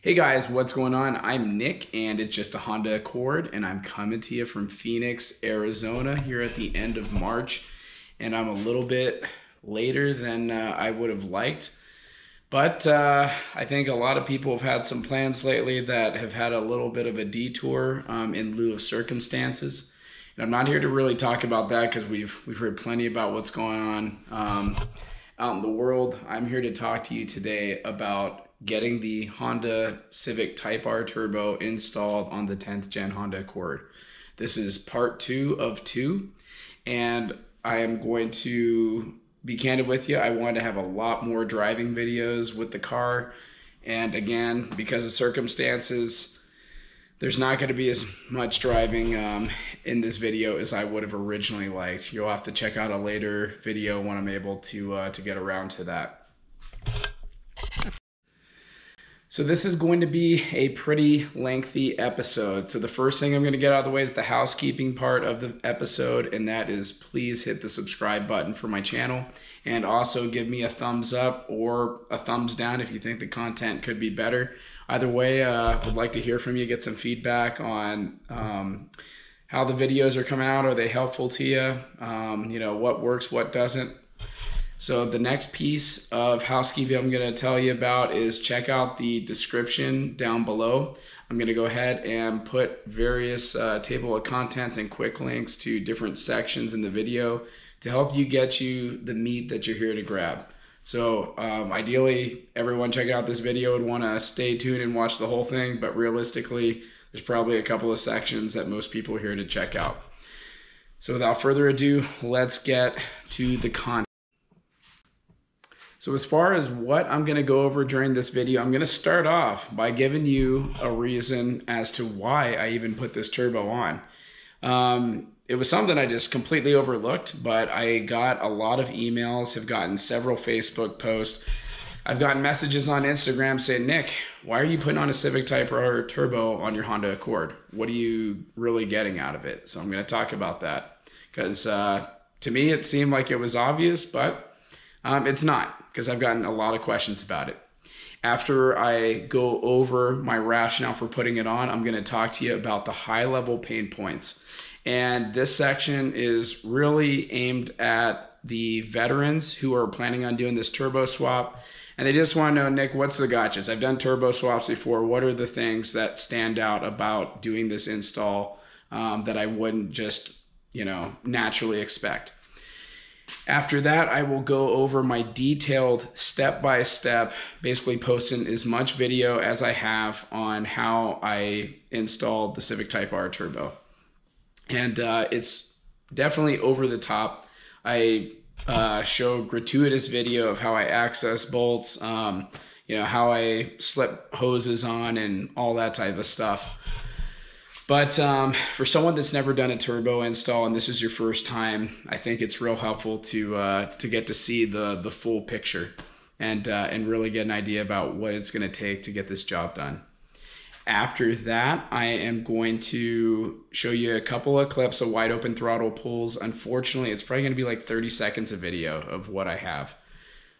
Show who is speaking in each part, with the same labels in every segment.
Speaker 1: Hey guys, what's going on? I'm Nick and it's just a Honda Accord and I'm coming to you from Phoenix, Arizona here at the end of March, and I'm a little bit later than I would have liked, but I think a lot of people have had some plans lately that have had a little bit of a detour in lieu of circumstances. And I'm not here to really talk about that because we've heard plenty about what's going on out in the world. I'm here to talk to you today about getting the Honda Civic Type R Turbo installed on the 10th gen Honda Accord. This is part 2 of 2, and I am going to be candid with you. I wanted to have a lot more driving videos with the car, and again, because of circumstances, there's not going to be as much driving in this video as I would have originally liked. You'll have to check out a later video when I'm able to get around to that. So this is going to be a pretty lengthy episode. So the first thing I'm going to get out of the way is the housekeeping part of the episode, and that is please hit the subscribe button for my channel, and also give me a thumbs up or a thumbs down if you think the content could be better. Either way, would like to hear from you, get some feedback on how the videos are coming out. Are they helpful to you? You know, what works, what doesn't. So the next piece of housekeeping I'm going to tell you about is check out the description down below. I'm going to go ahead and put various table of contents and quick links to different sections in the video to help you get you the meat that you're here to grab. So ideally, everyone checking out this video would want to stay tuned and watch the whole thing, but realistically, there's probably a couple of sections that most people are here to check out. So without further ado, let's get to the content. So as far as what I'm going to go over during this video, I'm going to start off by giving you a reason as to why I even put this turbo on. It was something I just completely overlooked, but I got a lot of emails, have gotten several Facebook posts. I've gotten messages on Instagram saying, Nick, why are you putting on a Civic Type R Turbo on your Honda Accord? What are you really getting out of it? So I'm going to talk about that because to me it seemed like it was obvious, but it's not, because I've gotten a lot of questions about it. After I go over my rationale for putting it on, I'm going to talk to you about the high-level pain points. And this section is really aimed at the veterans who are planning on doing this turbo swap. And they just want to know, Nick, what's the gotchas? I've done turbo swaps before. What are the things that stand out about doing this install that I wouldn't just, naturally expect? After that, I will go over my detailed step-by-step, basically posting as much video as I have on how I installed the Civic Type R Turbo. And it's definitely over the top. I show gratuitous video of how I access bolts, how I slip hoses on and all that type of stuff. But for someone that's never done a turbo install and this is your first time, I think it's real helpful to get to see the full picture and really get an idea about what it's going to take to get this job done. After that, I am going to show you a couple of clips of wide open throttle pulls. Unfortunately, it's probably going to be like 30 seconds of video of what I have.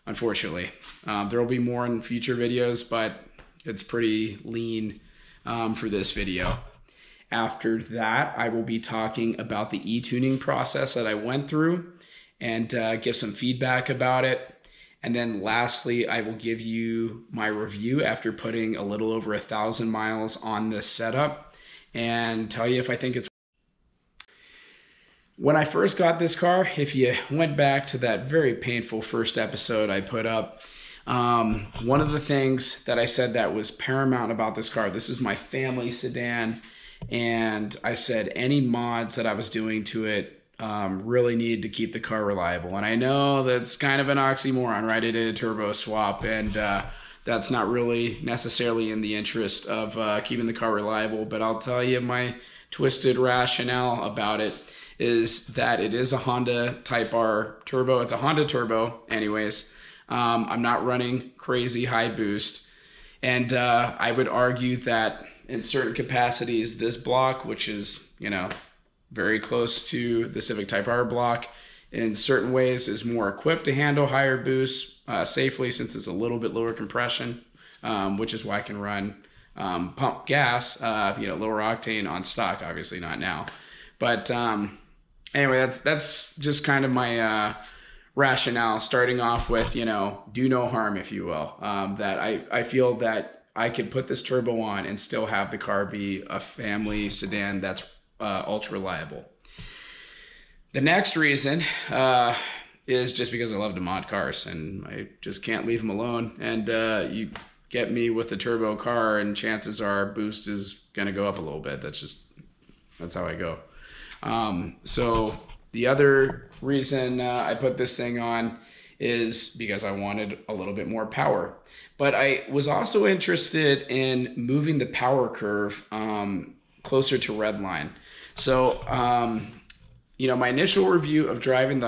Speaker 1: Unfortunately, there will be more in future videos, but it's pretty lean for this video. After that, I will be talking about the e-tuning process that I went through and give some feedback about it. And then lastly, I will give you my review after putting a little over 1,000 miles on this setup and tell you if I think it's... When I first got this car, if you went back to that very painful first episode I put up, one of the things that I said that was paramount about this car, this is my family sedan, and I said any mods that I was doing to it really needed to keep the car reliable. And I know that's kind of an oxymoron, right? I did a turbo swap, and that's not really necessarily in the interest of keeping the car reliable. But I'll tell you my twisted rationale about it is that it is a Honda Type R Turbo. It's a Honda Turbo anyways. I'm not running crazy high boost. And I would argue that in certain capacities, this block, which is, very close to the Civic Type R block, in certain ways is more equipped to handle higher boosts safely since it's a little bit lower compression, which is why I can run pump gas, lower octane on stock, obviously not now. But anyway, that's just kind of my rationale, starting off with, do no harm, if you will. That I feel that I could put this turbo on and still have the car be a family sedan that's ultra reliable. The next reason is just because I love to mod cars and I just can't leave them alone. And you get me with a turbo car and chances are boost is going to go up a little bit. That's how I go. So the other reason I put this thing on is because I wanted a little bit more power. But I was also interested in moving the power curve closer to redline. So, my initial review of driving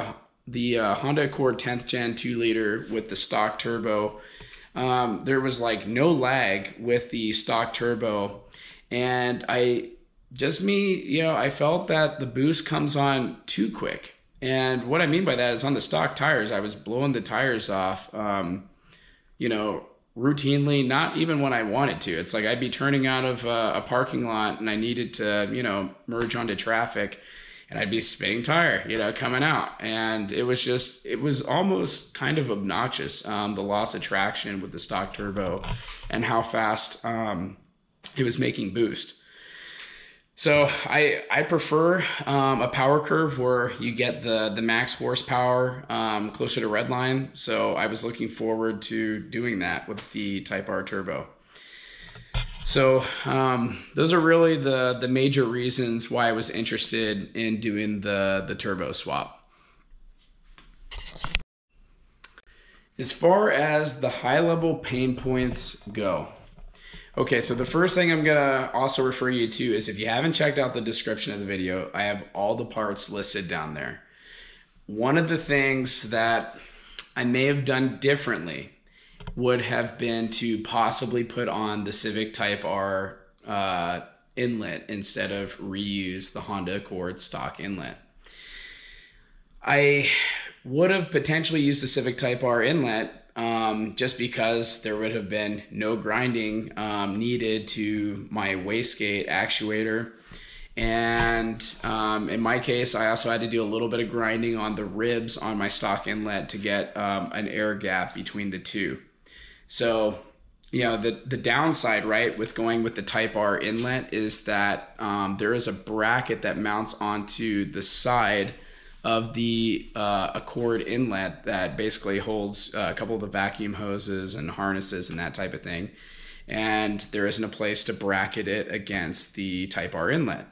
Speaker 1: the Honda Accord 10th Gen 2-liter with the stock turbo, there was like no lag with the stock turbo, and I felt that the boost comes on too quick. And what I mean by that is on the stock tires, I was blowing the tires off, routinely, not even when I wanted to. It's like I'd be turning out of a parking lot and I needed to, merge onto traffic, and I'd be spinning tire, coming out. And it was almost kind of obnoxious, the loss of traction with the stock turbo and how fast it was making boost. So I prefer a power curve where you get the max horsepower closer to redline. So I was looking forward to doing that with the Type R turbo. So those are really the major reasons why I was interested in doing the turbo swap. As far as the high-level pain points go, okay, so the first thing I'm gonna also refer you to is, if you haven't checked out the description of the video, I have all the parts listed down there. One of the things that I may have done differently would have been to possibly put on the Civic Type R inlet instead of reuse the Honda Accord stock inlet. I would have potentially used the Civic Type R inlet just because there would have been no grinding needed to my wastegate actuator. And in my case, I also had to do a little bit of grinding on the ribs on my stock inlet to get an air gap between the two. So, the downside, right, with going with the Type R inlet is that there is a bracket that mounts onto the side of the Accord inlet that basically holds a couple of the vacuum hoses and harnesses and that type of thing. And there isn't a place to bracket it against the Type R inlet.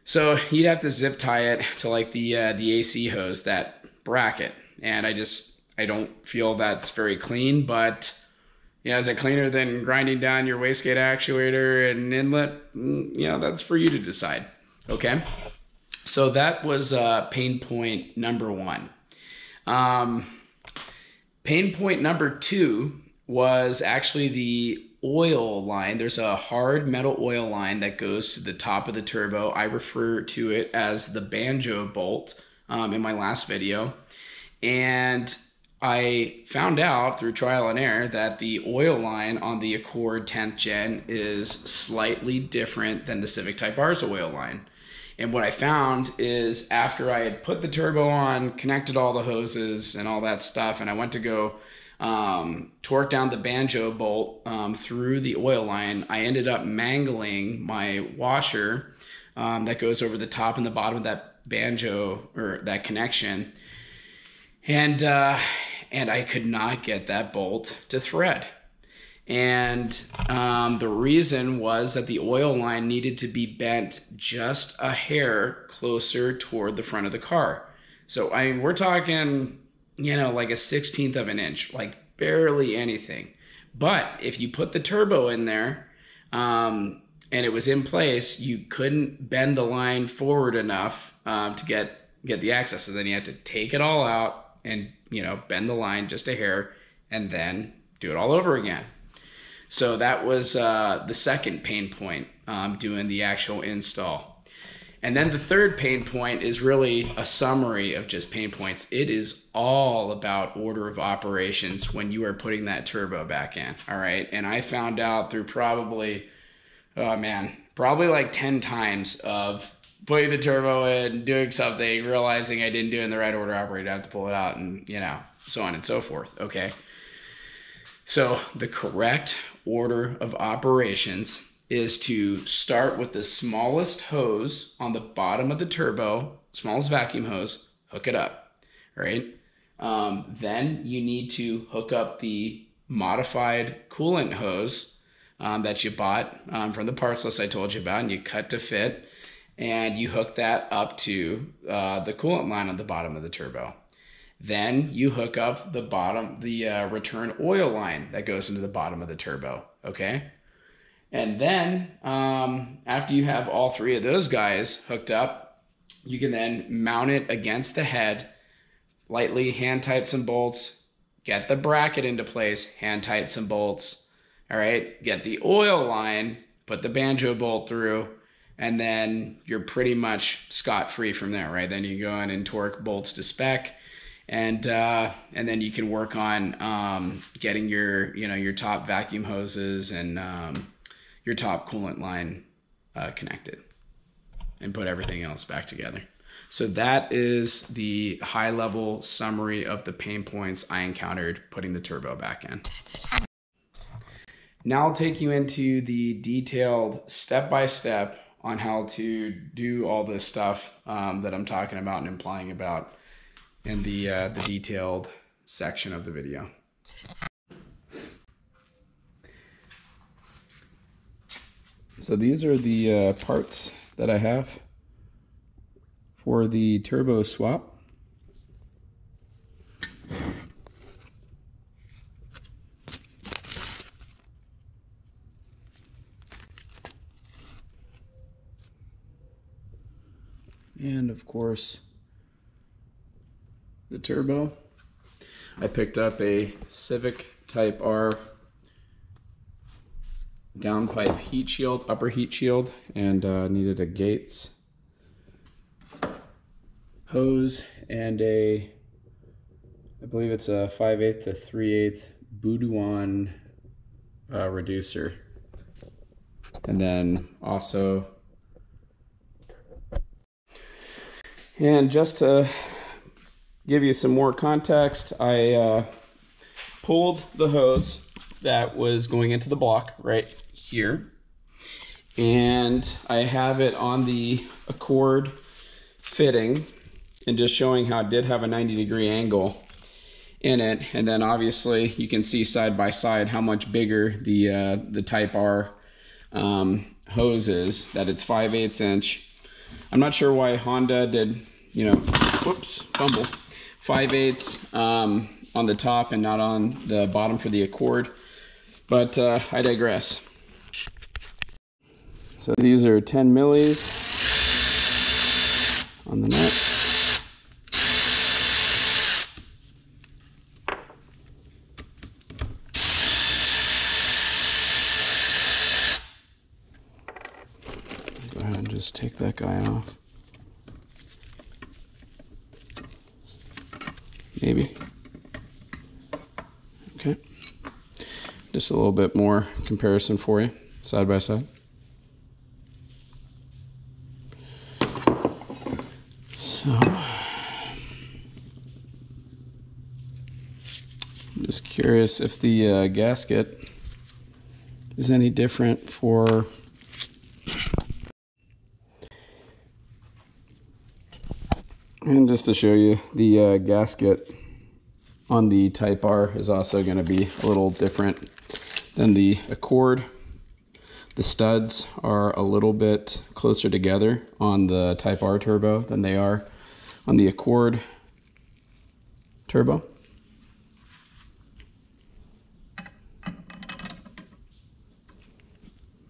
Speaker 1: So you'd have to zip tie it to like the AC hose, that bracket. And I don't feel that's very clean, but is it cleaner than grinding down your wastegate actuator and inlet? That's for you to decide. Okay. So that was pain point number one. Pain point number two was actually the oil line. There's a hard metal oil line that goes to the top of the turbo. I refer to it as the banjo bolt in my last video. And I found out through trial and error that the oil line on the Accord 10th Gen is slightly different than the Civic Type R's oil line. And what I found is, after I had put the turbo on, connected all the hoses and all that stuff, and I went to go torque down the banjo bolt through the oil line, I ended up mangling my washer that goes over the top and the bottom of that banjo, or that connection. And I could not get that bolt to thread. And the reason was that the oil line needed to be bent just a hair closer toward the front of the car. So we're talking, like a 1/16 of an inch, like barely anything. But if you put the turbo in there and it was in place, you couldn't bend the line forward enough to get the access. So then you had to take it all out and bend the line just a hair and then do it all over again. So that was the second pain point doing the actual install. And then the third pain point is really a summary of just pain points. It is all about order of operations when you are putting that turbo back in, all right? And I found out through probably, oh man, probably like 10 times of putting the turbo in, doing something, realizing I didn't do it in the right order of operating, I have to pull it out, and you know, so on and so forth, okay? So the correct order of operations is to start with the smallest hose on the bottom of the turbo, smallest vacuum hose, hook it up, right? Then you need to hook up the modified coolant hose that you bought from the parts list I told you about, and you cut to fit, and you hook that up to the coolant line on the bottom of the turbo. Then you hook up the return oil line that goes into the bottom of the turbo, okay? And then after you have all three of those guys hooked up, you can then mount it against the head, lightly hand tight some bolts, get the bracket into place, hand tight some bolts, all right? Get the oil line, put the banjo bolt through, and then you're pretty much scot-free from there, right? Then you go in and torque bolts to spec, and then you can work on getting your top vacuum hoses and your top coolant line connected, and put everything else back together. So that is the high-level summary of the pain points I encountered putting the turbo back in. Now I'll take you into the detailed step-by-step on how to do all this stuff that I'm talking about and implying about in the detailed section of the video. So these are the parts that I have for the turbo swap. And of course, the turbo. I picked up a Civic Type R downpipe heat shield, upper heat shield, and needed a Gates hose and I believe it's a 5/8 to 3/8 Boudouin reducer. And then also, and just to give you some more context, I pulled the hose that was going into the block right here, and I have it on the Accord fitting, and just showing how it did have a 90-degree angle in it. And then obviously you can see side by side how much bigger the Type R hose is, that it's 5/8 inch. I'm not sure why Honda did, you know, whoops, fumble, 5/8 on the top and not on the bottom for the Accord, but I digress. So these are 10 millis on the nut. Go ahead and just take that guy off. Maybe. Okay. Just a little bit more comparison for you, side by side. So, I'm just curious if the gasket is any different for and just to show you, the gasket on the Type R is also going to be a little different than the Accord. The studs are a little bit closer together on the Type R turbo than they are on the Accord turbo.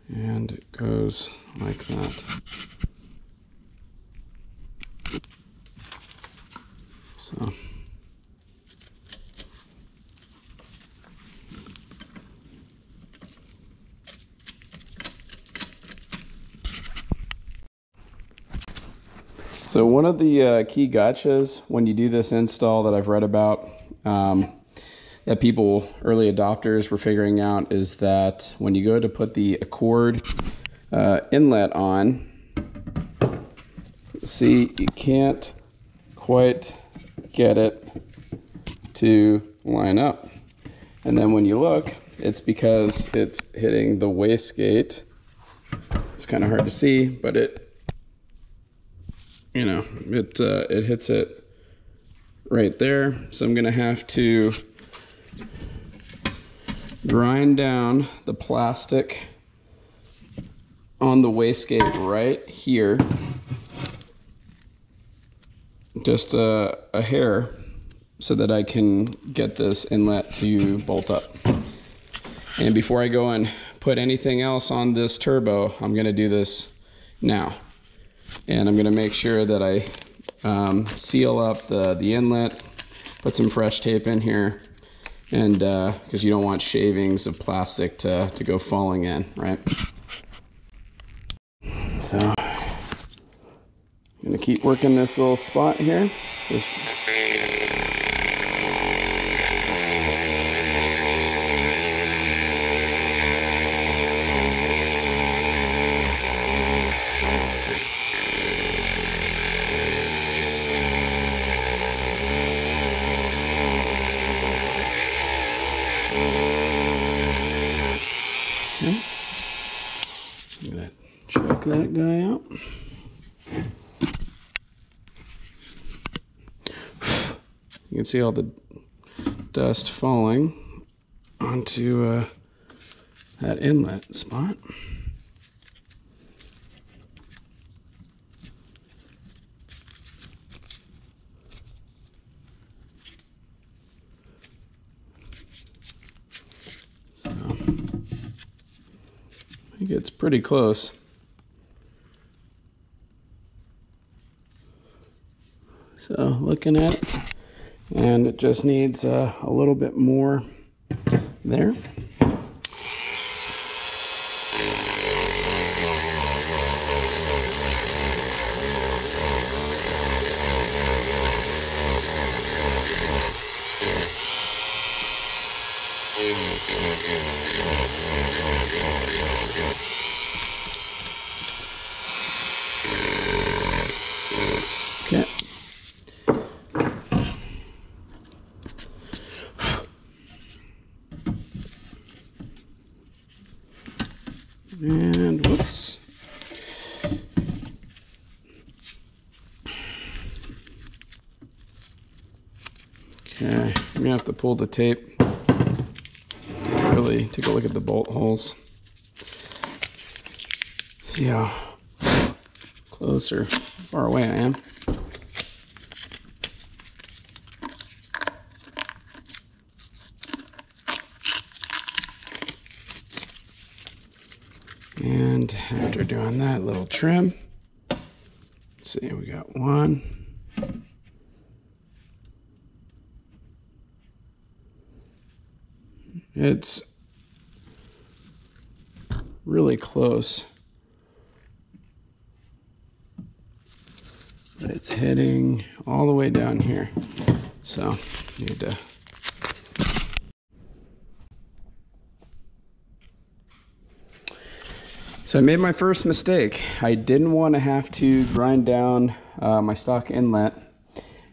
Speaker 1: And it goes like that. So So one of the key gotchas when you do this install that I've read about, that people, early adopters, were figuring out is that when you go to put the Accord inlet on, see, you can't quite get it to line up. And then when you look, it's because it's hitting the wastegate. It's kind of hard to see, but it, you know, it hits it right there. So I'm gonna have to grind down the plastic on the wastegate right here, just a hair, so that I can get this inlet to bolt up. And before I go and put anything else on this turbo, I'm gonna do this now. And I'm gonna make sure that I seal up the inlet, put some fresh tape in here, and because you don't want shavings of plastic to go falling in, right? So I'm gonna keep working this little spot here. Just I'm gonna check that guy out. You can see all the dust falling onto that inlet spot. So I think it's pretty close. So looking at it, and it just needs a little bit more there. Okay. And whoops. Okay, I'm gonna have to pull the tape. Really take a look at the bolt holes. See how close or far away I am. And after doing that little trim, let's see, we got one. It's really close, but it's heading all the way down here. So need to So I made my first mistake. I didn't want to have to grind down my stock inlet,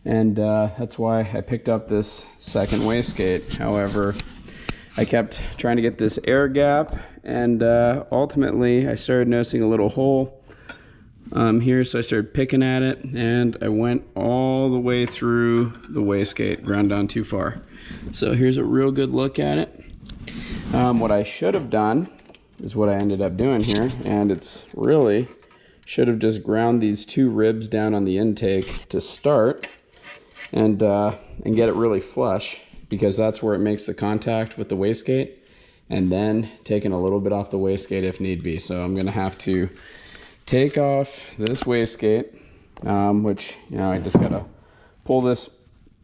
Speaker 1: and that's why I picked up this second wastegate. However, I kept trying to get this air gap, and ultimately I started noticing a little hole here, so I started picking at it, and I went all the way through the wastegate, ground down too far. So here's a real good look at it. What I should have done is what I ended up doing here, and it's really should have just ground these two ribs down on the intake to start, and get it really flush, because that's where it makes the contact with the wastegate, and then taking a little bit off the wastegate if need be. So I'm gonna have to take off this wastegate, which, you know, I just gotta pull this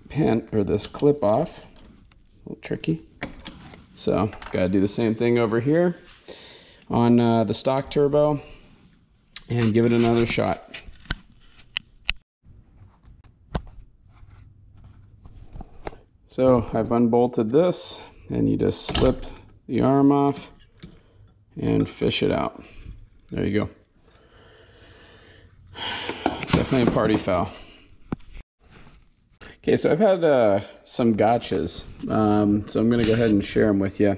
Speaker 1: pin or this clip off. A little tricky. So gotta do the same thing over here on the stock turbo and give it another shot. So I've unbolted this, and you just slip the arm off and fish it out. There you go. Definitely a party foul. Okay, so I've had some gotchas, so I'm going to go ahead and share them with you.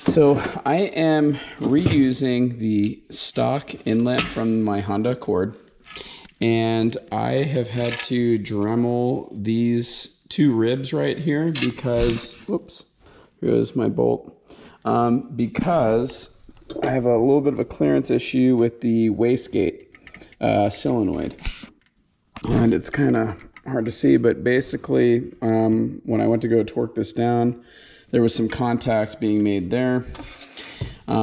Speaker 1: So I am reusing the stock inlet from my Honda Accord, and I have had to Dremel these two ribs right here because, whoops, here's my bolt, because I have a little bit of a clearance issue with the wastegate solenoid, and it's kind of hard to see, but basically when I went to go torque this down, there was some contact being made there, you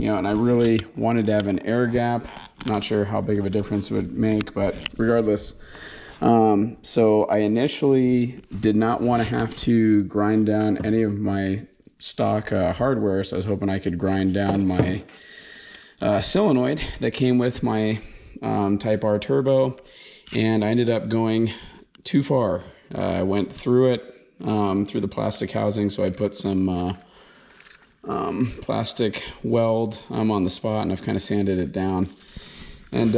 Speaker 1: know, and I really wanted to have an air gap. Not sure how big of a difference it would make, but regardless, so I initially did not want to have to grind down any of my stock hardware, so I was hoping I could grind down my solenoid that came with my Type R turbo, and I ended up going too far. I went through it, through the plastic housing, so I put some plastic weld on the spot, and I've kind of sanded it down. And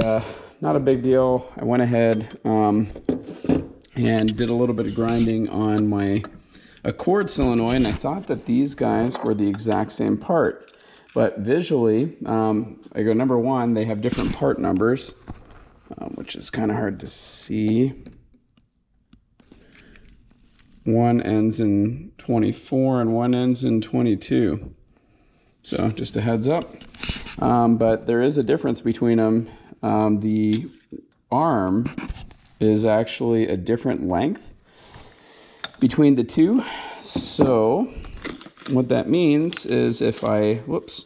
Speaker 1: not a big deal. I went ahead and did a little bit of grinding on my Accord solenoid, and I thought that these guys were the exact same part. But visually, I go, number one, they have different part numbers, which is kind of hard to see. One ends in 24 and one ends in 22. So just a heads up. But there is a difference between them. The arm is actually a different length between the two. So what that means is if I, whoops,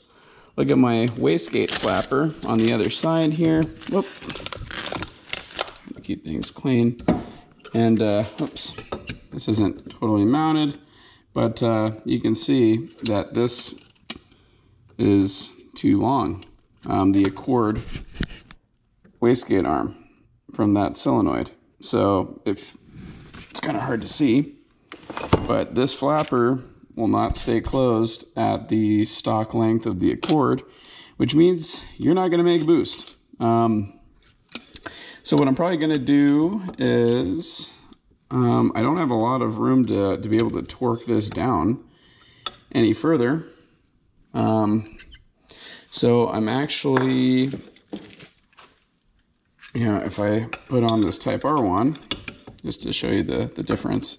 Speaker 1: look at my wastegate flapper on the other side here. Whoop. Keep things clean. And oops, this isn't totally mounted, but you can see that this is too long. The Accord wastegate arm from that solenoid. So if it's kind of hard to see, but this flapper will not stay closed at the stock length of the Accord, which means you're not going to make a boost. So what I'm probably going to do is, I don't have a lot of room to be able to torque this down any further. So I'm actually, you know, if I put on this Type R one, just to show you the difference,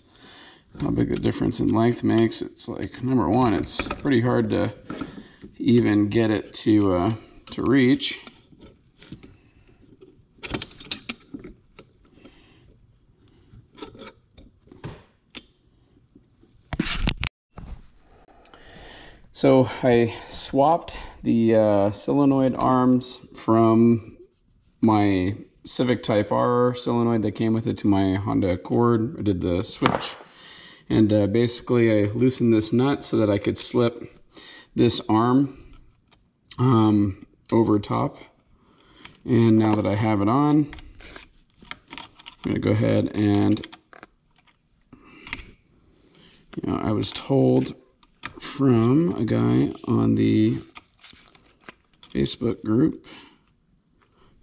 Speaker 1: how big the difference in length makes. It's like, number one, it's pretty hard to even get it to reach. So I swapped the solenoid arms from my Civic Type R solenoid that came with it to my Honda Accord. I did the switch, and basically I loosened this nut so that I could slip this arm over top. And now that I have it on, I'm going to go ahead and, you know, I was told from a guy on the Facebook group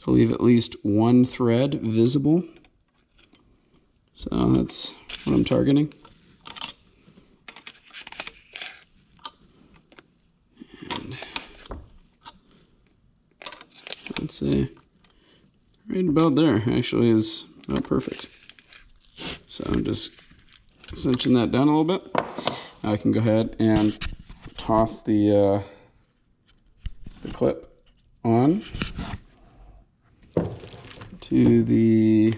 Speaker 1: to leave at least one thread visible. So that's what I'm targeting. And I'd say right about there actually is about perfect. So I'm just cinching that down a little bit. I can go ahead and toss the clip on to the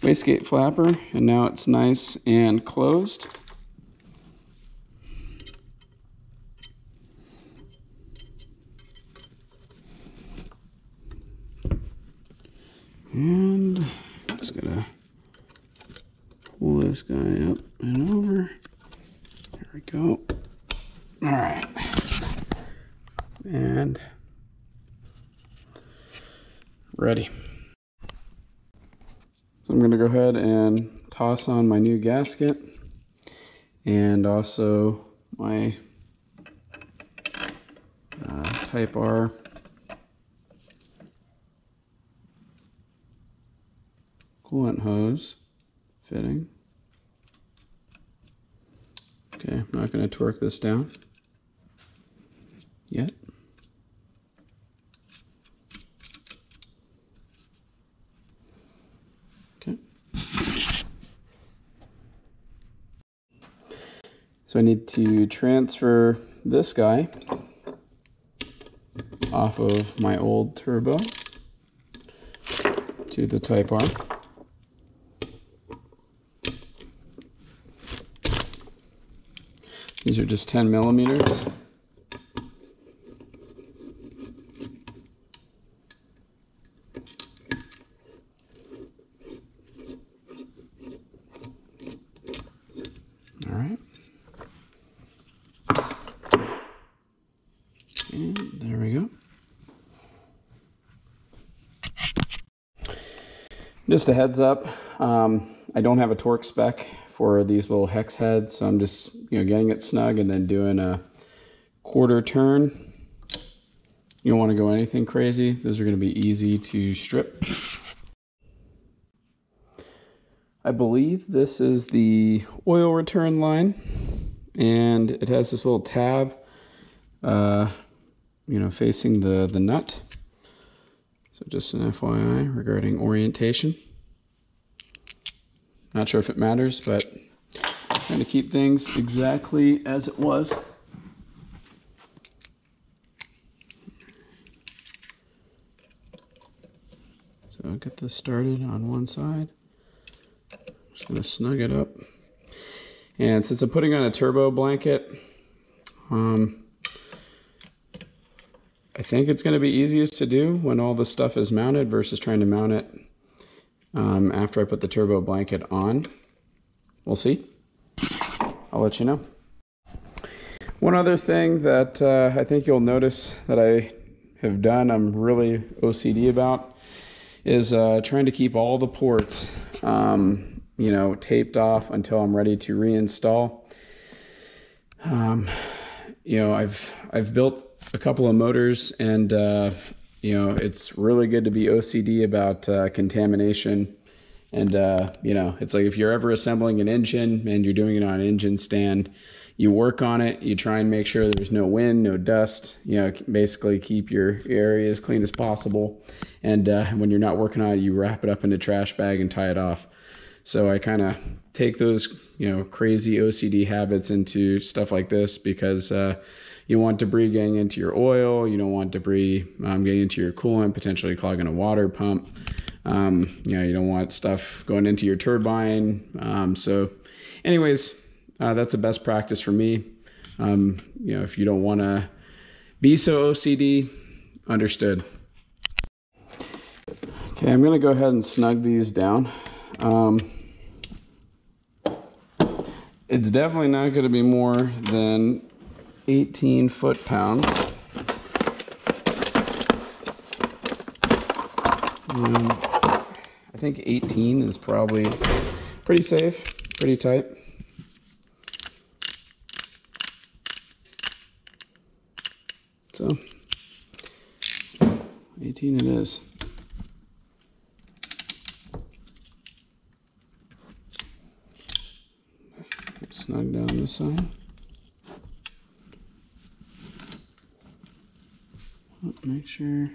Speaker 1: wastegate flapper, and now it's nice and closed. And just gotta pull this guy up and over. There we go. All right. And ready. So I'm going to go ahead and toss on my new gasket and also my Type R coolant hose fitting. Okay, I'm not going to torque this down yet. Okay. So I need to transfer this guy off of my old turbo to the Type R. These are just 10 millimeters. All right. And there we go. Just a heads up, I don't have a torque spec for these little hex heads, so I'm just getting it snug and then doing a quarter turn. You don't want to go anything crazy. Those are going to be easy to strip. I believe this is the oil return line, and it has this little tab facing the nut. So just an FYI regarding orientation. Not sure if it matters, but trying to keep things exactly as it was. So I'll get this started on one side. Just gonna snug it up. And since I'm putting on a turbo blanket, I think it's going to be easiest to do when all the stuff is mounted versus trying to mount it after I put the turbo blanket on. We'll see. I'll let you know. One other thing that I think you'll notice that I have done, I'm really OCD about, is trying to keep all the ports taped off until I'm ready to reinstall. I've built a couple of motors, and it's really good to be OCD about contamination. And it's like if you're ever assembling an engine and you're doing it on an engine stand, you work on it, you try and make sure there's no wind, no dust, basically keep your area as clean as possible. And when you're not working on it, you wrap it up in a trash bag and tie it off. So I kind of take those crazy OCD habits into stuff like this, because you want debris getting into your oil, you don't want debris getting into your coolant, potentially clogging a water pump. You don't want stuff going into your turbine. So anyways, that's the best practice for me. If you don't want to be so OCD, understood. Okay, I'm going to go ahead and snug these down. It's definitely not going to be more than 18 foot-pounds. I think 18 is probably pretty safe, pretty tight. So 18 it is. Snug down this side. Make sure.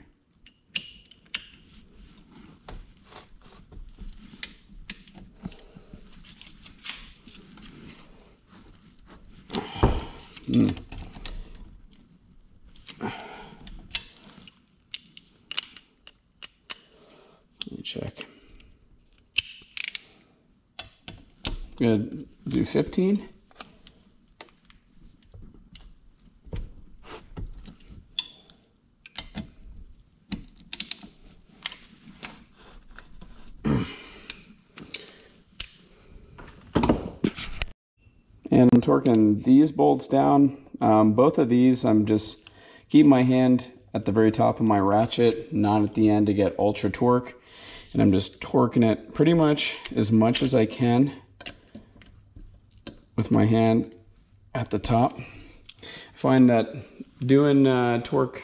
Speaker 1: Let me check. Good. Do 15. And I'm torquing these bolts down. Both of these, I'm just keeping my hand at the very top of my ratchet, not at the end to get ultra torque. and I'm just torquing it pretty much as I can with my hand at the top. I find that doing torque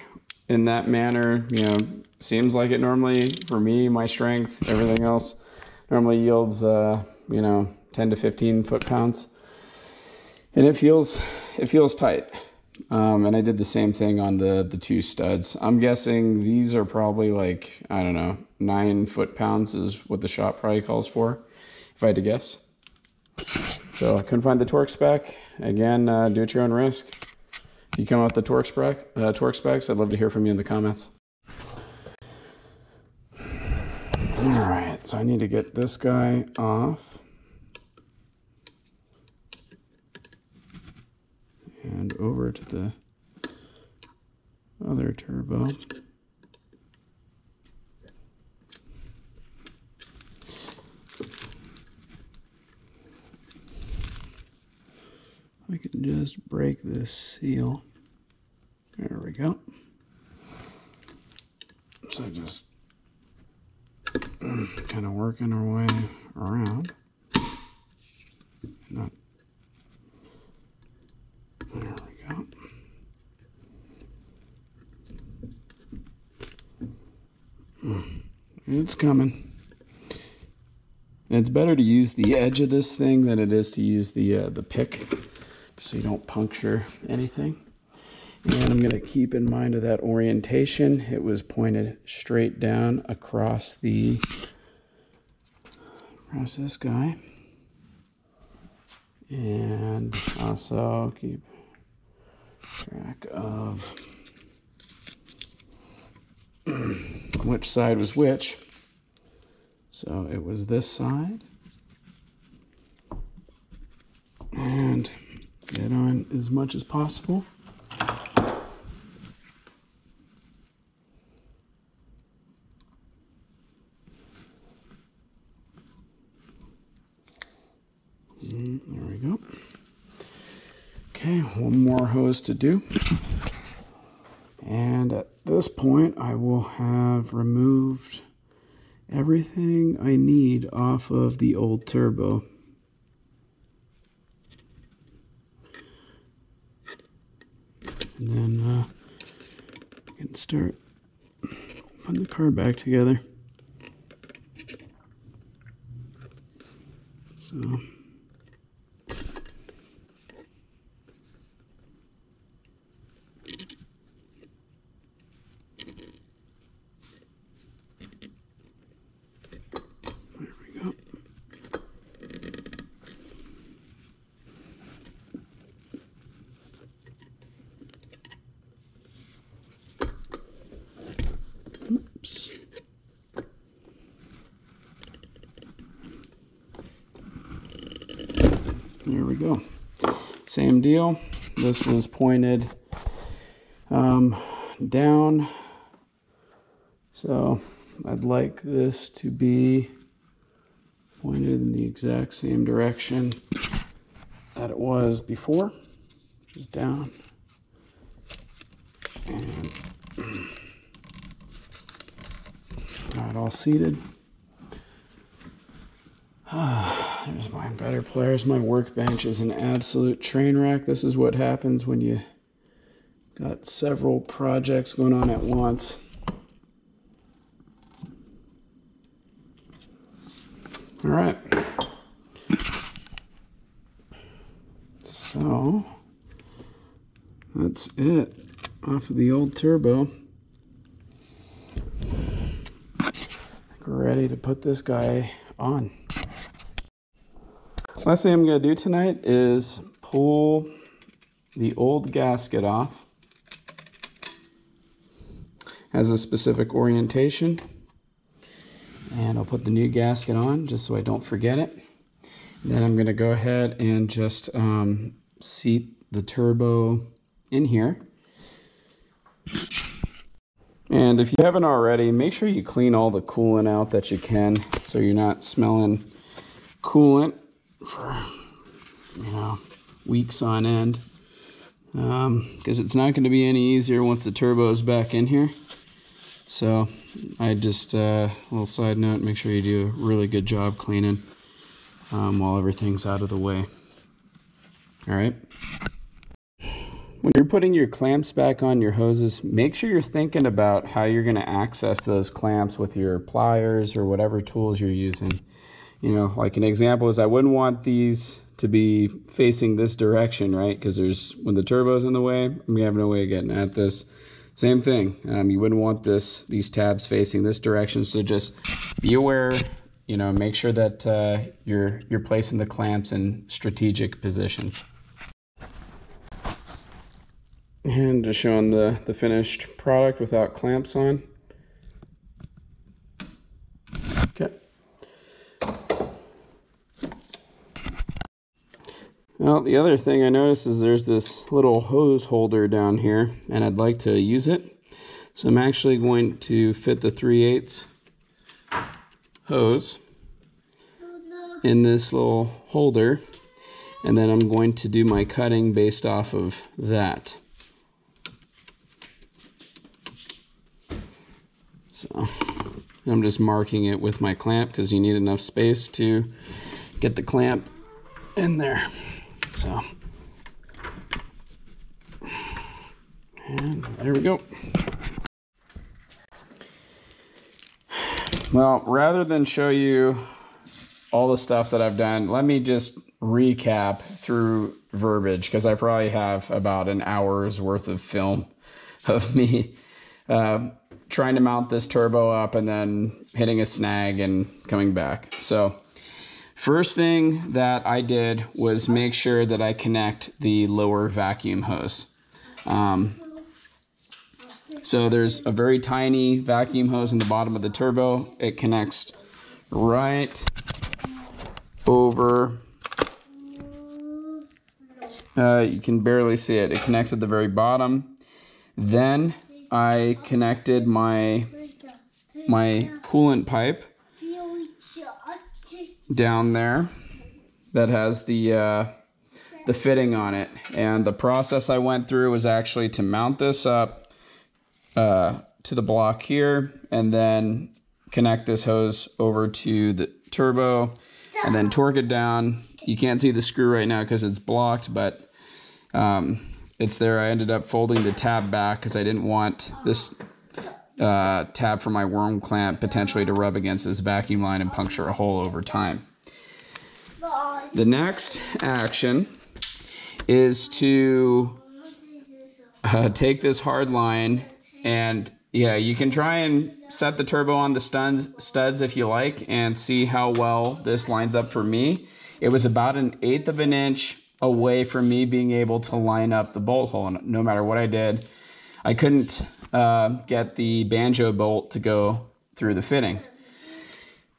Speaker 1: in that manner, you know, seems like it normally, for me, my strength, everything else, normally yields, you know, 10 to 15 foot-pounds. And it feels tight. And I did the same thing on the two studs. I'm guessing these are probably like, I don't know, 9 foot-pounds is what the shop probably calls for, if I had to guess. So I couldn't find the torque spec. Again, do at your own risk. If you come out with the torque specs, I'd love to hear from you in the comments. All right, so I need to get this guy off. And over to the other turbo. I can just break this seal. There we go. So just kind of working our way around. Not. There we go. It's coming. It's better to use the edge of this thing than it is to use the pick, so you don't puncture anything. And I'm going to keep in mind of that orientation. It was pointed straight down across this guy. And also keep track of which side was which. So it was this side. And get on as much as possible. There we go. Okay, one more hose to do. And at this point, I will have removed everything I need off of the old turbo. And then I can start putting the car back together. So there we go. Same deal. This was pointed down. So I'd like this to be pointed in the exact same direction that it was before, which is down. And got it all seated. There's my better players. My workbench is an absolute train wreck. This is what happens when you got several projects going on at once. All right. So that's it off of the old turbo. I think we're ready to put this guy on. Last thing I'm going to do tonight is pull the old gasket off. Has a specific orientation. And I'll put the new gasket on just so I don't forget it. And then I'm going to go ahead and just seat the turbo in here. And if you haven't already, make sure you clean all the coolant out that you can, so you're not smelling coolant for, you know, weeks on end. Because it's not going to be any easier once the turbo is back in here. So I just, a little side note, make sure you do a really good job cleaning while everything's out of the way. All right. When you're putting your clamps back on your hoses, make sure you're thinking about how you're going to access those clamps with your pliers or whatever tools you're using. You know, like an example is I wouldn't want these to be facing this direction, right? Because when the turbo's in the way, I'm going to have no way of getting at this. Same thing. You wouldn't want these tabs facing this direction. So just be aware, you know, make sure that you're placing the clamps in strategic positions. And just showing the finished product without clamps on. Okay. Well, the other thing I noticed is there's this little hose holder down here, and I'd like to use it. So I'm actually going to fit the 3/8 hose in this little holder, and then I'm going to do my cutting based off of that. So I'm just marking it with my clamp because you need enough space to get the clamp in there. So, and there we go. Well, rather than show you all the stuff that I've done, let me just recap through verbiage, because I probably have about an hour's worth of film of me trying to mount this turbo up and then hitting a snag and coming back. So first thing that I did was make sure that I connect the lower vacuum hose. So there's a very tiny vacuum hose in the bottom of the turbo. It connects right over, you can barely see it. It connects at the very bottom. Then I connected my coolant pipe down there that has the fitting on it, and the process I went through was actually to mount this up to the block here, and then connect this hose over to the turbo, and then torque it down. You can't see the screw right now because it's blocked, but it's there. I ended up folding the tab back because I didn't want this tab for my worm clamp potentially to rub against this vacuum line and puncture a hole over time. The next action is to take this hard line, and yeah, you can try and set the turbo on the studs if you like and see how well this lines up for me. It was about 1/8 of an inch away from me being able to line up the bolt hole, and no matter what I did, I couldn't get the banjo bolt to go through the fitting.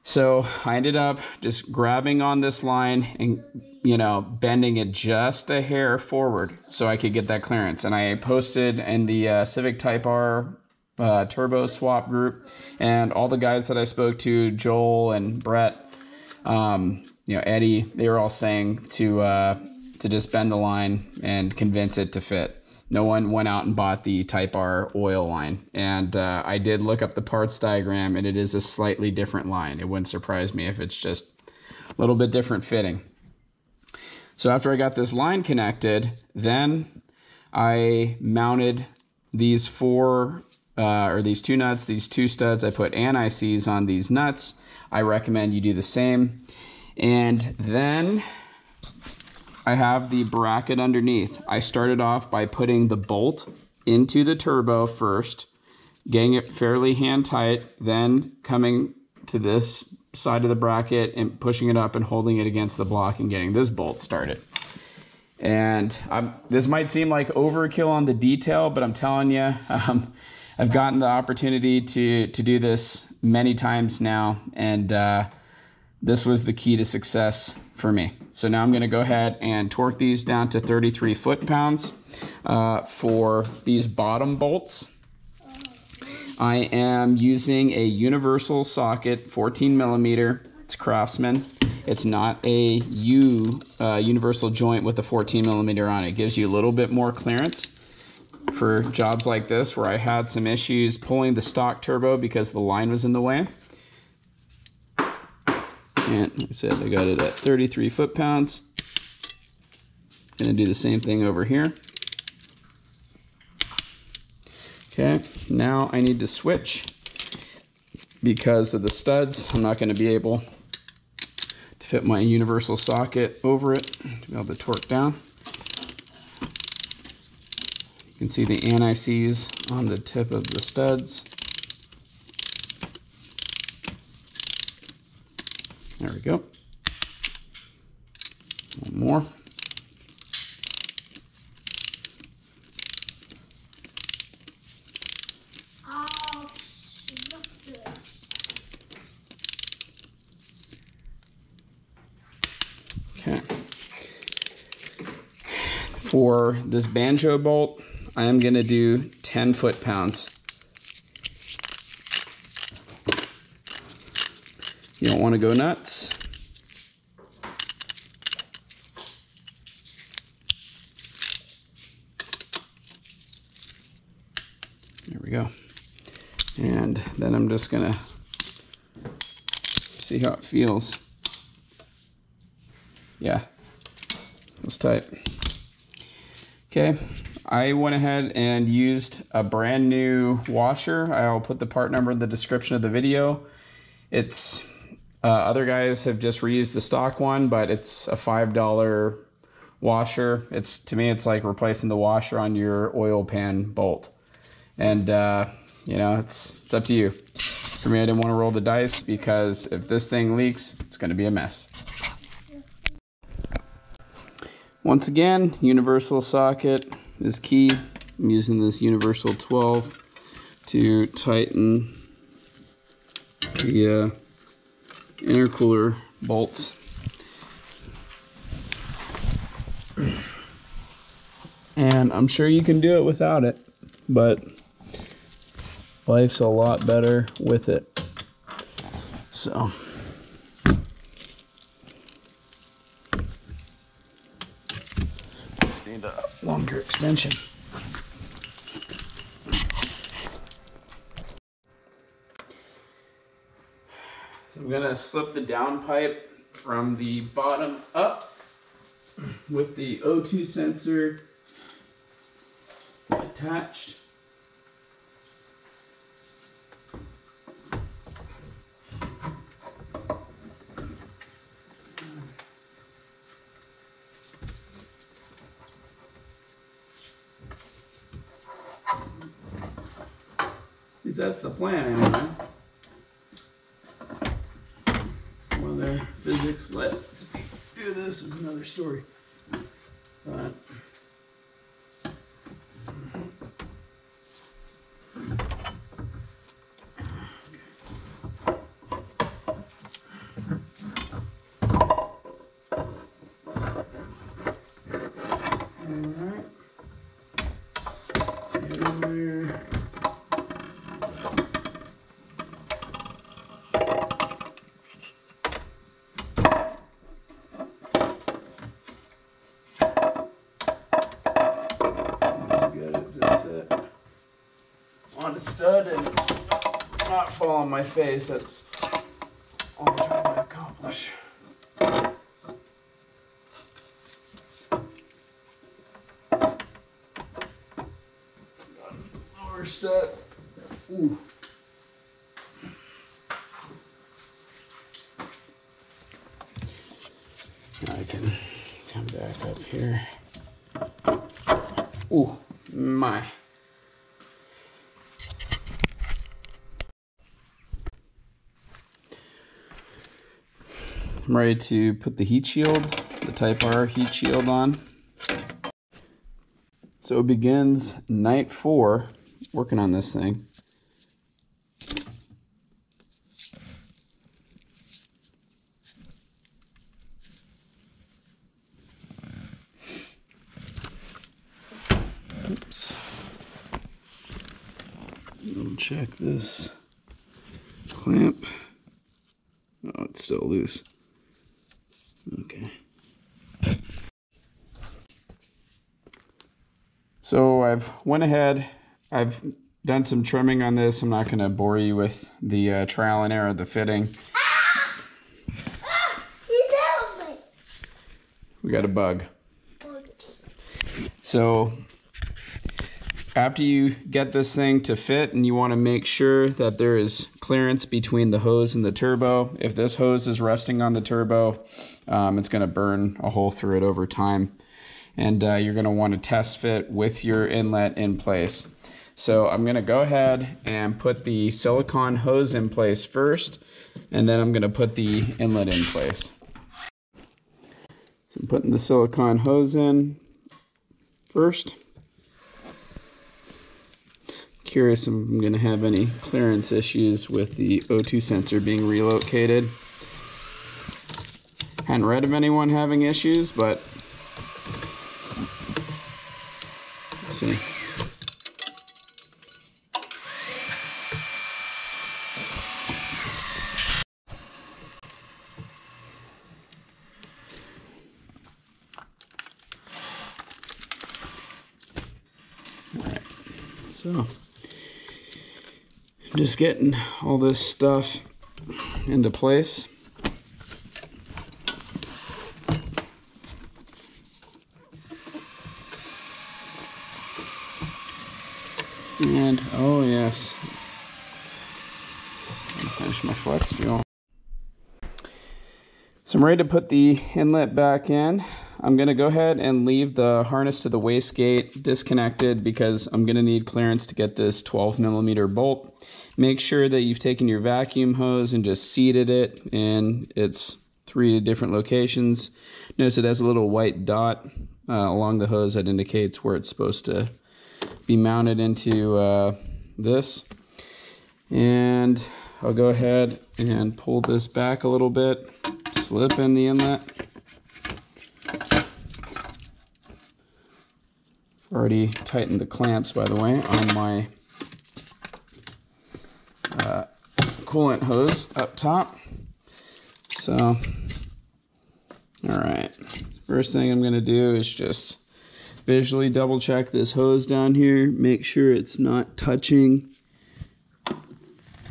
Speaker 1: So I ended up just grabbing on this line and, you know, bending it just a hair forward so I could get that clearance. And I posted in the Civic Type R turbo swap group, and all the guys that I spoke to, Joel and Brett, you know, Eddie, they were all saying to just bend the line and convince it to fit. No one went out and bought the Type R oil line. And I did look up the parts diagram, and it is a slightly different line. It wouldn't surprise me if it's just a little bit different fitting. So after I got this line connected, then I mounted these these two nuts, these two studs. I put anti-seize on these nuts. I recommend you do the same. And then I have the bracket underneath. I started off by putting the bolt into the turbo first, getting it fairly hand tight, then coming to this side of the bracket and pushing it up and holding it against the block and getting this bolt started. And this might seem like overkill on the detail, but I'm telling you, I've gotten the opportunity to do this many times now, and this was the key to success for me. So now I'm going to go ahead and torque these down to 33 foot-pounds for these bottom bolts. I am using a universal socket, 14 millimeter. It's Craftsman. It's not a universal joint with a 14 millimeter on it. It gives you a little bit more clearance. for jobs like this where I had some issues pulling the stock turbo because the line was in the way. And like I said, I got it at 33 foot-pounds. Gonna do the same thing over here. Okay, now I need to switch because of the studs. I'm not gonna be able to fit my universal socket over it to be able to torque down. You can see the anti-seize on the tip of the studs. There we go. One more. Okay. For this banjo bolt, I am going to do 10 foot-pounds. You don't want to go nuts. There we go. And then I'm just going to see how it feels. Yeah, feels tight. Okay, I went ahead and used a brand new washer. I'll put the part number in the description of the video. It's other guys have just reused the stock one, but it's a $5 washer. To me, it's like replacing the washer on your oil pan bolt. And you know, it's up to you. For me, I didn't want to roll the dice because if this thing leaks, it's going to be a mess. Once again, universal socket is key. I'm using this universal 12 to tighten the intercooler bolts. And I'm sure you can do it without it, but life's a lot better with it. So just need a longer extension. So I'm gonna slip the downpipe from the bottom up with the O2 sensor attached. At least that's the plan anyway. Whether physics lets me do this is another story. But on a stud and not fall on my face. That's all I'm trying to accomplish. Lower stud. Ooh. I can come back up here. Ooh, my. I'm ready to put the heat shield, the Type R heat shield on. So it begins night 4 working on this thing. Oops. We'll check this clamp. Oh, it's still loose. Okay. So I've went ahead, I've done some trimming on this. I'm not going to bore you with the trial and error of the fitting. We got a bug. So after you get this thing to fit, and you want to make sure that there is clearance between the hose and the turbo. If this hose is resting on the turbo, it's going to burn a hole through it over time. And you're going to want to test fit with your inlet in place. So I'm going to go ahead and put the silicone hose in place first, and then I'm going to put the inlet in place. So I'm putting the silicone hose in first. Curious if I'm going to have any clearance issues with the O2 sensor being relocated. Hadn't read of anyone having issues, but let's see. Alright, so just getting all this stuff into place. And oh yes, finish my flex fuel. So I'm ready to put the inlet back in. I'm going to go ahead and leave the harness to the wastegate disconnected because I'm going to need clearance to get this 12mm bolt. Make sure that you've taken your vacuum hose and just seated it in its 3 different locations. Notice it has a little white dot along the hose that indicates where it's supposed to be mounted into this. And I'll go ahead and pull this back a little bit, slip in the inlet. Already tightened the clamps, by the way, on my coolant hose up top. So, alright, first thing I'm going to do is just visually double check this hose down here, make sure it's not touching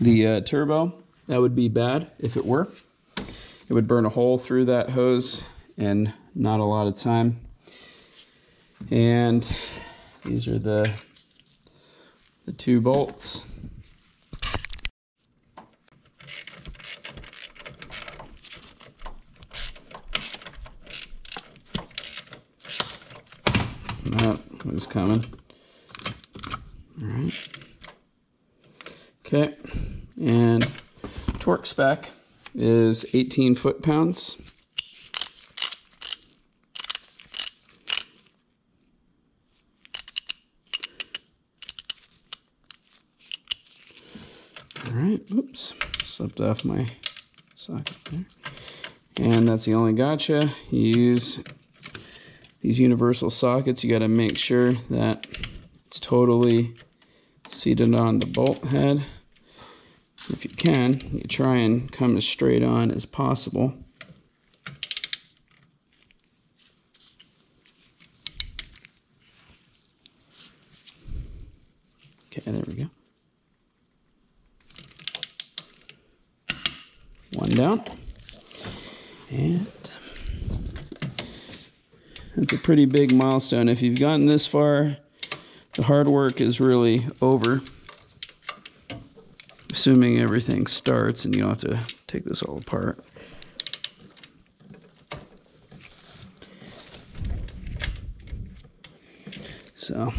Speaker 1: the turbo. That would be bad if it were. It would burn a hole through that hose in not a lot of time. And these are the 2 bolts. That was coming. All right. Okay, and torque spec is 18 foot-pounds. All right, oops, slipped off my socket there. And that's the only gotcha. You use these universal sockets. You got to make sure that it's totally seated on the bolt head. If you can, you try and come as straight on as possible. Okay, there we go. One down. And that's a pretty big milestone. If you've gotten this far, the hard work is really over. Assuming everything starts and you don't have to take this all apart. So,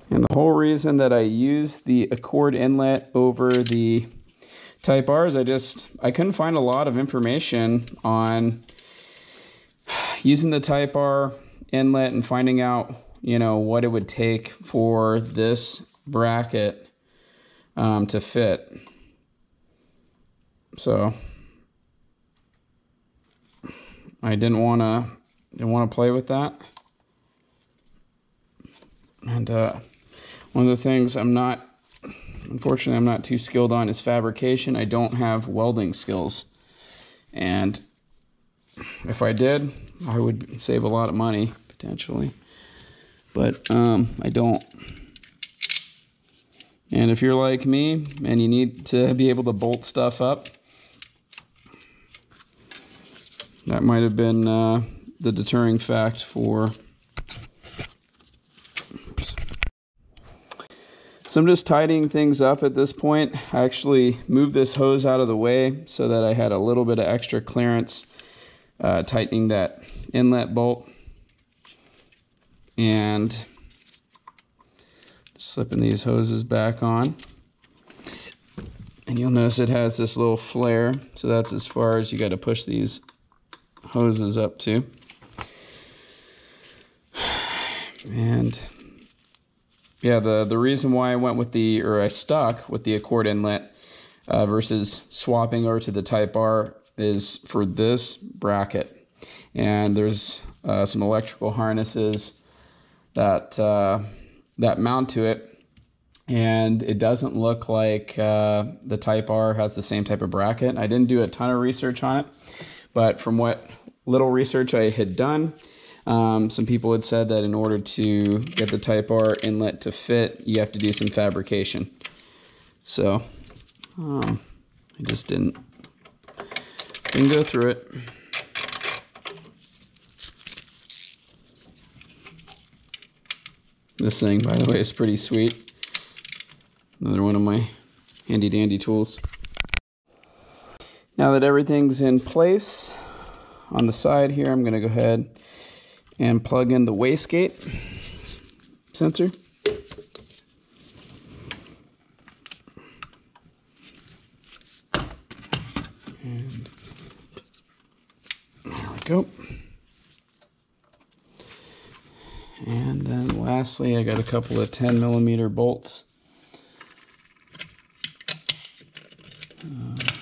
Speaker 1: and the whole reason that I use the Accord inlet over the Type R is I couldn't find a lot of information on using the Type R inlet and finding out, you know, what it would take for this bracket to fit. So I didn't want to play with that. And one of the things unfortunately I'm not too skilled on is fabrication. I don't have welding skills. And if I did, I would save a lot of money potentially, but I don't. And if you're like me and you need to be able to bolt stuff up, that might have been the deterring fact for. So I'm just tidying things up at this point. I actually moved this hose out of the way so that I had a little bit of extra clearance, tightening that inlet bolt, and slipping these hoses back on. And you'll notice it has this little flare, so that's as far as you got to push these hoses up to. And yeah, the reason why I went with I stuck with the Accord inlet versus swapping over to the Type R is for this bracket. And there's some electrical harnesses that mount to it, and it doesn't look like the Type R has the same type of bracket. I didn't do a ton of research on it, but from what little research I had done, some people had said that in order to get the Type R inlet to fit, you have to do some fabrication. So I just didn't go through it. This thing, by the way, is pretty sweet. Another one of my handy dandy tools. Now that everything's in place on the side here, I'm going to go ahead and plug in the wastegate sensor. And there we go. And then lastly, I got a couple of 10mm bolts.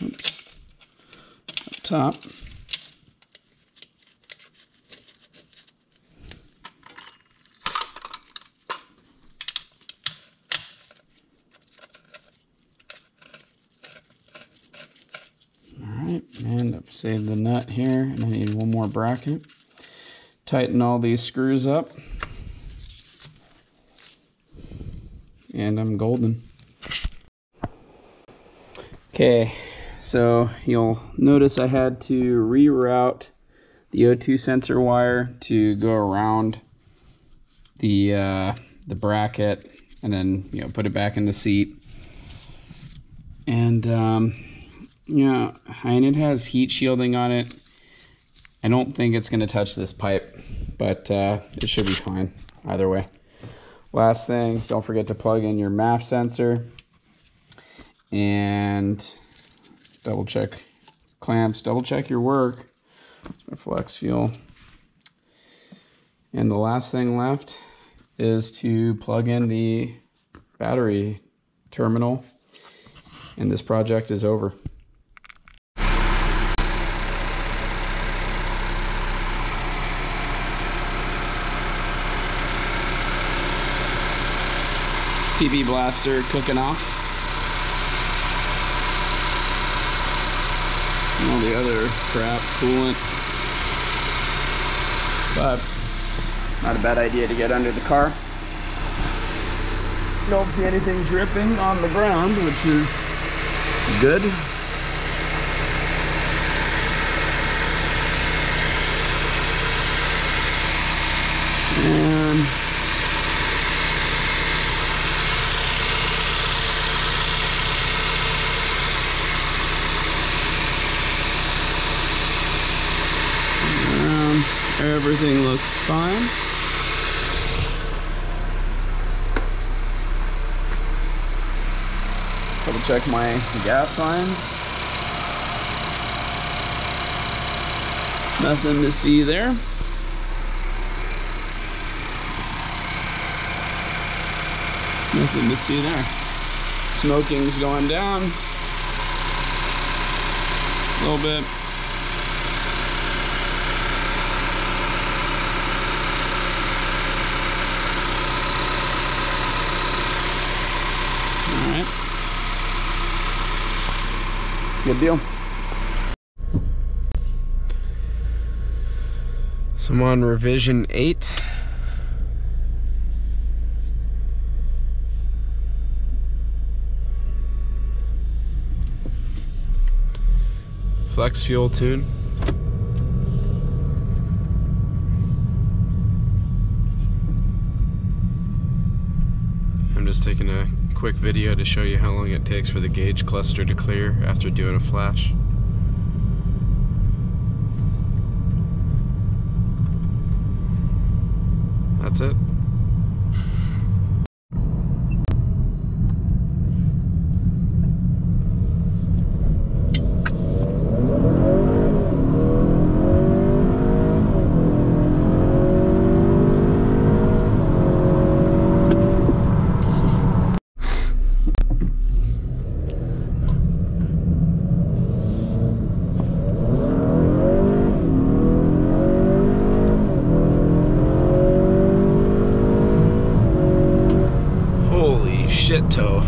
Speaker 1: Oops. Up top. Alright, and I've saved the nut here, and I need one more bracket. Tighten all these screws up. And I'm golden. Okay, so you'll notice I had to reroute the O2 sensor wire to go around the bracket, and then put it back in the seat. And yeah, and it has heat shielding on it. I don't think it's going to touch this pipe, but it should be fine either way. Last thing, don't forget to plug in your MAF sensor and double check clamps, double check your work. It's my flex fuel. And the last thing left is to plug in the battery terminal, and this project is over. PB blaster cooking off. And all the other crap, coolant. But not a bad idea to get under the car. Don't see anything dripping on the ground, which is good. And everything looks fine. Double check my gas lines. Nothing to see there. Nothing to see there. Smoking's going down a little bit. Alright. Good deal.
Speaker 2: So I'm on revision 8. Flex fuel tune. I'm just taking a quick video to show you how long it takes for the gauge cluster to clear after doing a flash. That's it. Shit toe.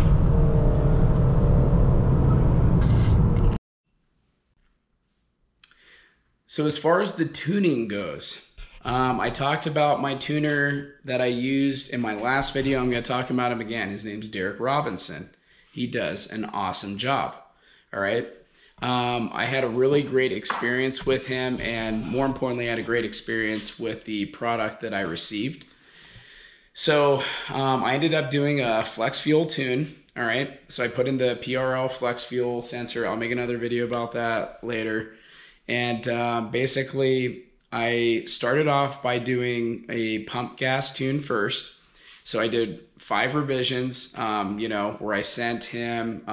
Speaker 1: So as far as the tuning goes, I talked about my tuner that I used in my last video. I'm going to talk about him again. His name's Derek Robinson. He does an awesome job. All right. I had a really great experience with him, and more importantly, I had a great experience with the product that I received. So I ended up doing a flex fuel tune. All right, so I put in the PRL flex fuel sensor. I'll make another video about that later. And basically, I started off by doing a pump gas tune first. So I did 5 revisions, where I sent him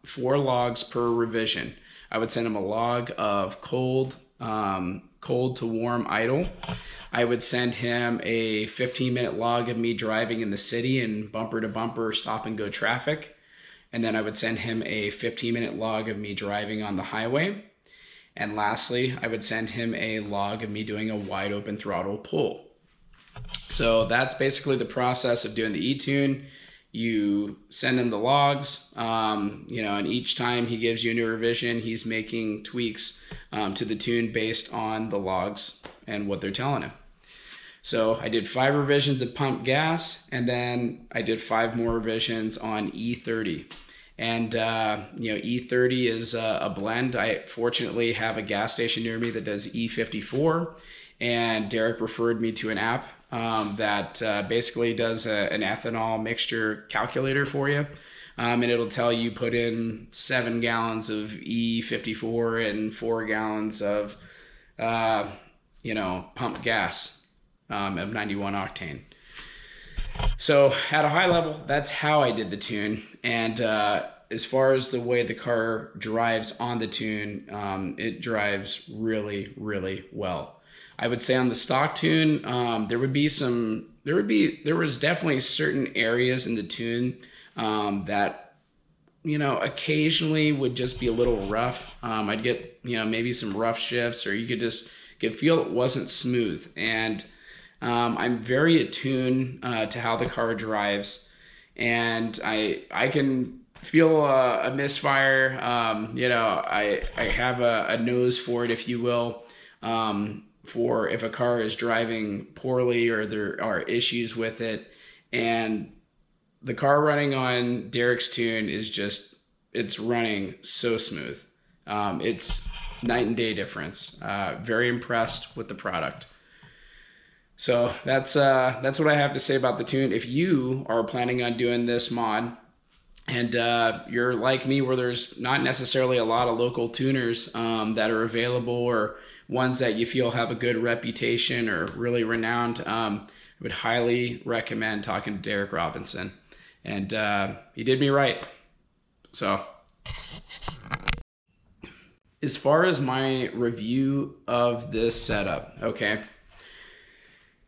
Speaker 1: 4 logs per revision. I would send him a log of cold to warm idle. I would send him a 15-minute log of me driving in the city and bumper to bumper stop and go traffic. And then I would send him a 15-minute log of me driving on the highway. And lastly, I would send him a log of me doing a wide open throttle pull. So that's basically the process of doing the E-Tune. You send him the logs, and each time he gives you a new revision, he's making tweaks to the tune based on the logs and what they're telling him. So I did 5 revisions of pump gas, and then I did 5 more revisions on E30. And E30 is a blend. I fortunately have a gas station near me that does E54, and Derek referred me to an app that basically does an ethanol mixture calculator for you. And it'll tell you put in 7 gallons of E54 and 4 gallons of pump gas of 91 octane. So at a high level, that's how I did the tune. And as far as the way the car drives on the tune, it drives really, really well. I would say on the stock tune, there was definitely certain areas in the tune that, occasionally would just be a little rough. I'd get, maybe some rough shifts, or you could feel it wasn't smooth. And I'm very attuned to how the car drives, and I can feel a misfire. I have a nose for it, if you will, for if a car is driving poorly or there are issues with it. And the car running on Derek's tune is it's running so smooth. It's night and day difference. Very impressed with the product. So that's what I have to say about the tune. If you are planning on doing this mod, and you're like me, where there's not necessarily a lot of local tuners that are available, or ones that you feel have a good reputation or really renowned, I would highly recommend talking to Derek Robinson. And he did me right. So as far as my review of this setup, okay,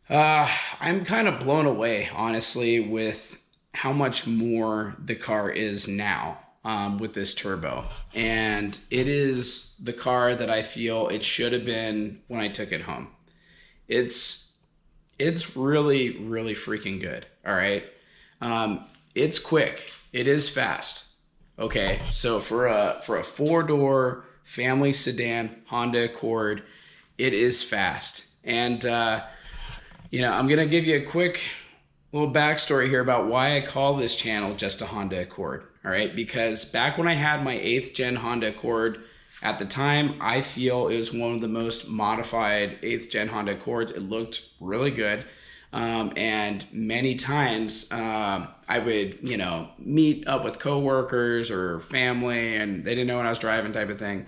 Speaker 1: I'm kind of blown away, honestly, with how much more the car is now with this turbo. And it is the car that I feel it should have been when I took it home. It's really, really freaking good. All right. It's quick. It is fast. Okay. So for a 4-door family sedan Honda Accord, it is fast. And, you know, I'm going to give you a quick little backstory here about why I call this channel just a Honda Accord. All right. Because back when I had my 8th gen Honda Accord, at the time, I feel it was one of the most modified 8th gen Honda Accords. It looked really good. And many times I would, you know, meet up with coworkers or family and they didn't know what I was driving type of thing.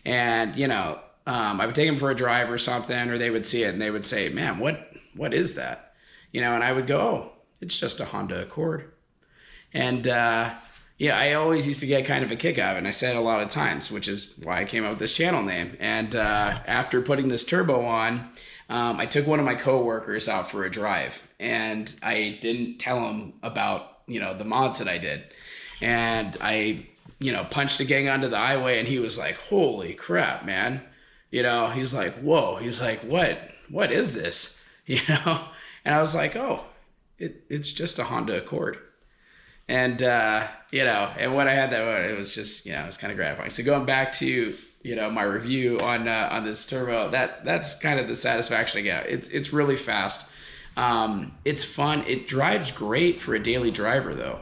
Speaker 1: And, you know, I would take them for a drive or something, or they would see it and they would say, man, what is that? You know, and I would go, oh, it's just a Honda Accord. And, yeah, I always used to get kind of a kick out of it, and I said it a lot of times, which is why I came up with this channel name. And after putting this turbo on, I took one of my coworkers out for a drive, and I didn't tell him about, you know, the mods that I did. And I, you know, punched the gang onto the highway, and he was like, holy crap, man. You know, he's like, whoa. He's like, what is this? You know? And I was like, oh, it's just a Honda Accord. And, you know, and when I had that one, it was just, you know, it was kind of gratifying. So going back to, you know, my review on this turbo, that's kind of the satisfaction I get. It's really fast. It's fun. It drives great for a daily driver though.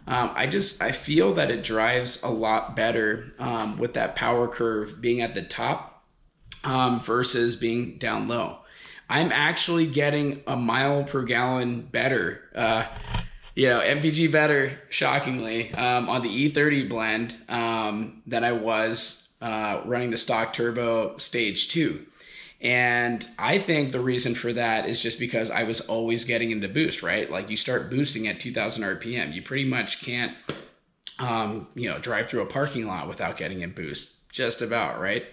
Speaker 1: I feel that it drives a lot better, with that power curve being at the top, versus being down low. I'm actually getting a mile per gallon better, you know, MPG better, shockingly, on the E30 blend than I was running the stock turbo stage 2. And I think the reason for that is just because I was always getting into boost, right? Like you start boosting at 2000 RPM. You pretty much can't, you know, drive through a parking lot without getting in boost, just about, right?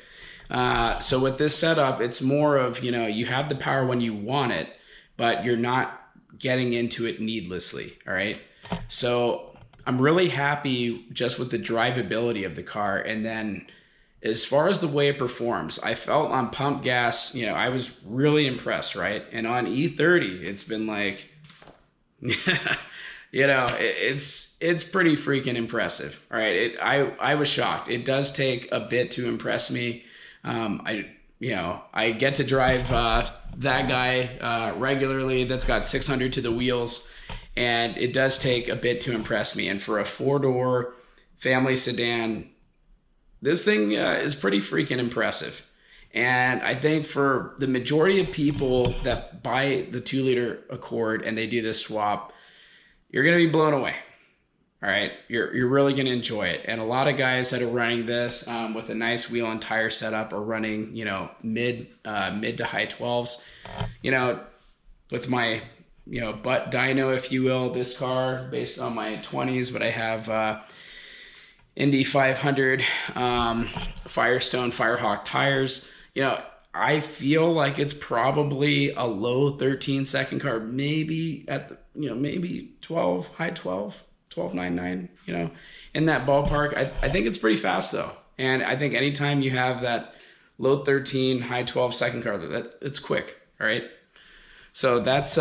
Speaker 1: So with this setup, it's more of, you know, you have the power when you want it, but you're not getting into it needlessly. All right. So I'm really happy just with the drivability of the car. And then as far as the way it performs, I felt on pump gas, you know, I was really impressed. Right. And on E30, it's been like, you know, it's pretty freaking impressive. All right. I was shocked. It does take a bit to impress me. You know, I get to drive that guy regularly that's got 600 to the wheels, and it does take a bit to impress me. And for a 4-door family sedan, this thing is pretty freaking impressive. And I think for the majority of people that buy the 2-liter Accord and they do this swap, you're going to be blown away. All right, you're really going to enjoy it. And a lot of guys that are running this with a nice wheel and tire setup are running, you know, mid to high 12s. You know, with my, you know, butt dyno, if you will, this car based on my 20s, but I have Indy 500 Firestone Firehawk tires. You know, I feel like it's probably a low 13-second car, maybe at the, you know, maybe 12, high 12. 12.99, you know, in that ballpark. I think it's pretty fast though. And I think anytime you have that low 13, high 12-second car, it's quick. All right. So that's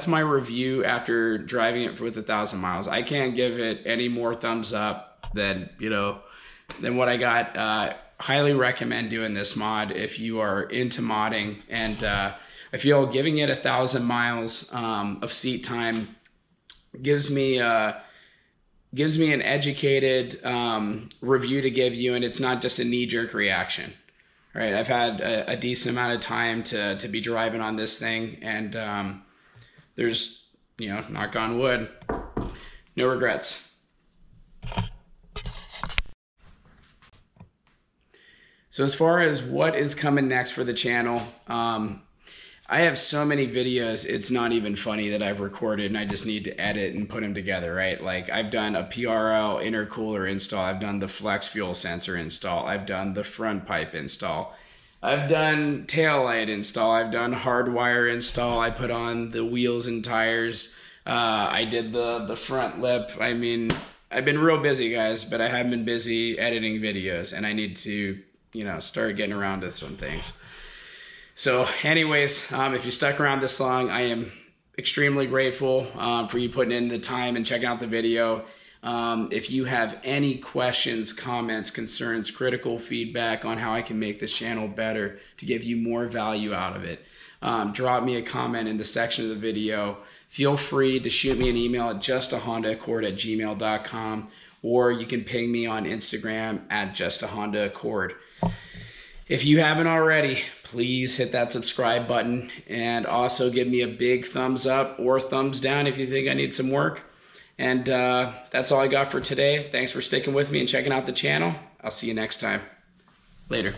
Speaker 1: my review after driving it with 1,000 miles. I can't give it any more thumbs up than, you know, than what I got. Highly recommend doing this mod if you are into modding. And I feel giving it 1,000 miles of seat time gives me an educated review to give you, and it's not just a knee-jerk reaction. All right, I've had a decent amount of time to be driving on this thing, and there's, you know, knock on wood, no regrets. So as far as what is coming next for the channel, I have so many videos, it's not even funny, that I've recorded and I just need to edit and put them together, right? Like I've done a PRL intercooler install, I've done the flex fuel sensor install, I've done the front pipe install, I've done taillight install, I've done hardwire install, I put on the wheels and tires, I did the front lip. I mean, I've been real busy, guys, but I haven't been busy editing videos, and I need to, you know, start getting around to some things. So anyways, if you stuck around this long, I am extremely grateful for you putting in the time and checking out the video. If you have any questions, comments, concerns, critical feedback on how I can make this channel better to give you more value out of it, drop me a comment in the section of the video. Feel free to shoot me an email at justahondaaccord@gmail.com, or you can ping me on Instagram at justahondaaccord. If you haven't already, please hit that subscribe button, and also give me a big thumbs up or thumbs down if you think I need some work. And that's all I got for today. Thanks for sticking with me and checking out the channel. I'll see you next time. Later.